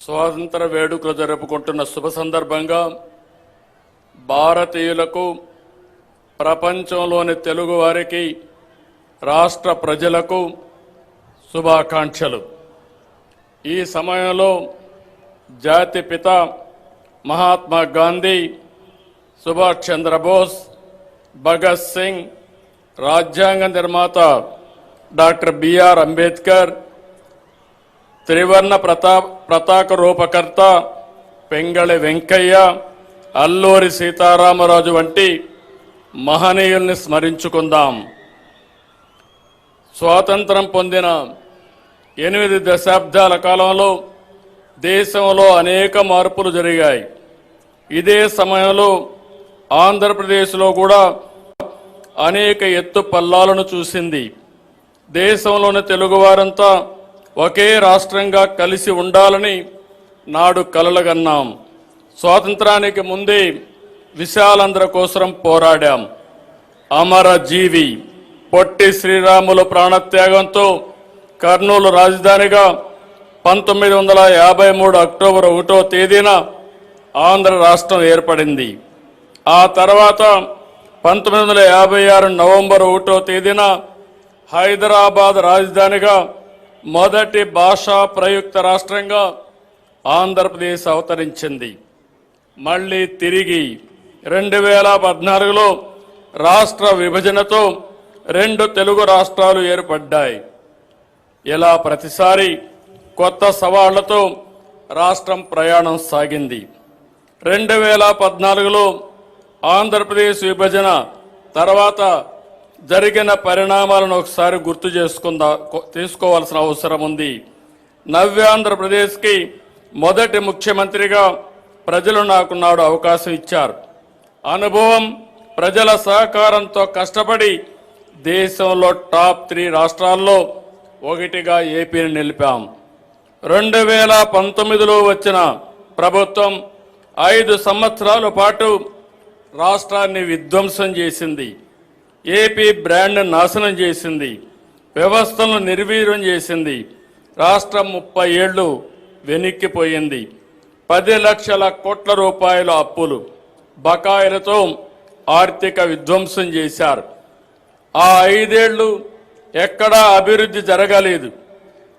స్వాతంత్ర వేడుకలు జరుపుకుంటున్న శుభ సందర్భంగా భారతీయులకు, ప్రపంచంలోని తెలుగు వారికి, రాష్ట్ర ప్రజలకు శుభాకాంక్షలు. ఈ సమయంలో జాతిపిత మహాత్మా గాంధీ, సుభాష్ చంద్రబోస్, భగత్ సింగ్, రాజ్యాంగ నిర్మాత డాక్టర్ బిఆర్ అంబేద్కర్, త్రివర్ణ పతాక రూపకర్త పెంగళి వెంకయ్య, అల్లూరి సీతారామరాజు వంటి మహనీయుల్ని స్మరించుకుందాం. స్వాతంత్రం పొందిన 8 దశాబ్దాల కాలంలో దేశంలో అనేక మార్పులు జరిగాయి. ఇదే సమయంలో ఆంధ్రప్రదేశ్లో కూడా అనేక ఎత్తు పల్లాలను చూసింది. దేశంలోని తెలుగువారంతా ఒకే రాష్ట్రంగా కలిసి ఉండాలని నాడు కలలుగన్నాం. స్వాతంత్రానికి ముందే విశాలాంధ్ర కోసం పోరాడాం. అమరజీవి పొట్టి శ్రీరాములు ప్రాణత్యాగంతో కర్నూలు రాజధానిగా 1953 అక్టోబర్ 1వ తేదీన ఆంధ్ర రాష్ట్రం ఏర్పడింది. ఆ తర్వాత 1956 నవంబర్ 1వ తేదీన హైదరాబాద్ రాజధానిగా మొదటి భాషా ప్రయుక్త రాష్ట్రంగా ఆంధ్రప్రదేశ్ అవతరించింది. మళ్ళీ తిరిగి 2014లో రాష్ట్ర విభజనతో 2 తెలుగు రాష్ట్రాలు ఏర్పడ్డాయి. ఇలా ప్రతిసారి కొత్త సవాళ్లతో రాష్ట్రం ప్రయాణం సాగింది. 2014లో ఆంధ్రప్రదేశ్ విభజన తర్వాత జరిగిన పరిణామాలను ఒకసారి గుర్తు తీసుకోవాల్సిన అవసరం ఉంది. నవ్యాంధ్రప్రదేశ్కి మొదటి ముఖ్యమంత్రిగా ప్రజలు నాకు నాడు అవకాశం ఇచ్చారు. అనుభవం, ప్రజల సహకారంతో కష్టపడి దేశంలో టాప్ 3 రాష్ట్రాల్లో ఒకటిగా ఏపీని నిలిపాం. 2019లో వచ్చిన ప్రభుత్వం 5 సంవత్సరాల పాటు రాష్ట్రాన్ని విధ్వంసం చేసింది. ఏపీ బ్రాండ్ నాశనం చేసింది. వ్యవస్థలను నిర్వీర్యం చేసింది. రాష్ట్రం 30 ఏళ్లు వెనక్కిపోయింది. 10 లక్షల కోట్ల రూపాయల అప్పులు, బకాయిలతో ఆర్థిక విధ్వంసం చేశారు. ఆ 5 ఏళ్లు ఎక్కడా అభివృద్ధి జరగలేదు.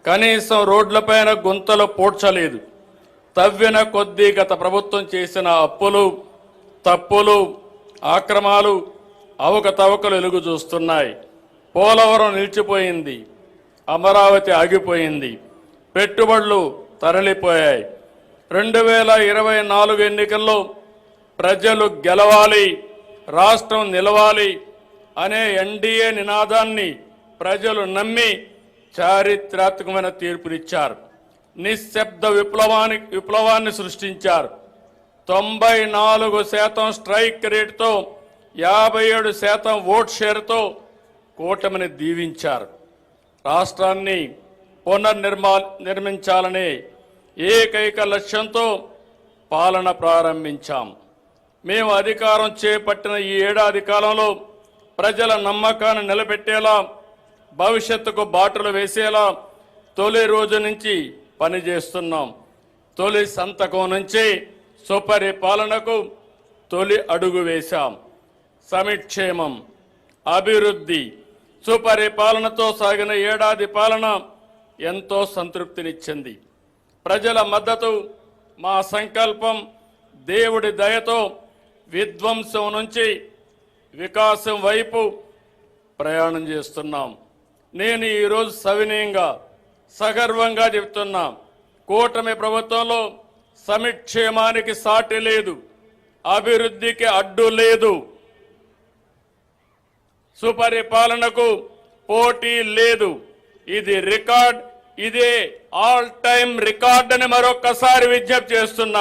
కనీసం రోడ్లపైన గుంతలు పూడ్చలేదు. తవ్విన కొద్దీ గత ప్రభుత్వం చేసిన అప్పులు, తప్పులు, ఆక్రమాలు, అవకతవకలు వెలుగు చూస్తున్నాయి. పోలవరం నిలిచిపోయింది. అమరావతి ఆగిపోయింది. పెట్టుబడులు తరలిపోయాయి. 2024 ఎన్నికల్లో ప్రజలు గెలవాలి, రాష్ట్రం నిలవాలి అనే ఎన్డీఏ నినాదాన్ని ప్రజలు నమ్మి చారిత్రాత్మకమైన తీర్పునిచ్చారు. నిశ్శబ్ద విప్లవాన్ని సృష్టించారు. 94% స్ట్రైక్ రేటుతో 57% ఓట్ షేర్తో కూటమిని దీవించారు. రాష్ట్రాన్ని నిర్మించాలనే ఏకైక లక్ష్యంతో పాలన ప్రారంభించాం. మేము అధికారం చేపట్టిన ఈ ఏడాది కాలంలో ప్రజల నమ్మకాన్ని నిలబెట్టేలా, భవిష్యత్తుకు బాటలు వేసేలా తొలి రోజు నుంచి పనిచేస్తున్నాం. తొలి సంతకం నుంచి సుపరిపాలనకు తొలి అడుగు వేశాం. సమిక్షేమం, అభివృద్ధి, సుపరిపాలనతో సాగిన ఏడాది పాలన ఎంతో సంతృప్తినిచ్చింది. ప్రజల మద్దతు, మా సంకల్పం, దేవుడి దయతో విధ్వంసం నుంచి వికాసం వైపు ప్రయాణం చేస్తున్నాం. నేను ఈరోజు సవినయంగా, సగర్వంగా చెప్తున్నా, కూటమి ప్రభుత్వంలో సమిక్షేమానికి సాటి లేదు, అభివృద్ధికి అడ్డు లేదు, సుపరిపాలనకు పోటీ లేదు. ఇది రికార్డ్, ఇదే ఆల్ టైమ్ రికార్డ్ అని మరొక్కసారి విజ్ఞప్తి చేస్తున్నా.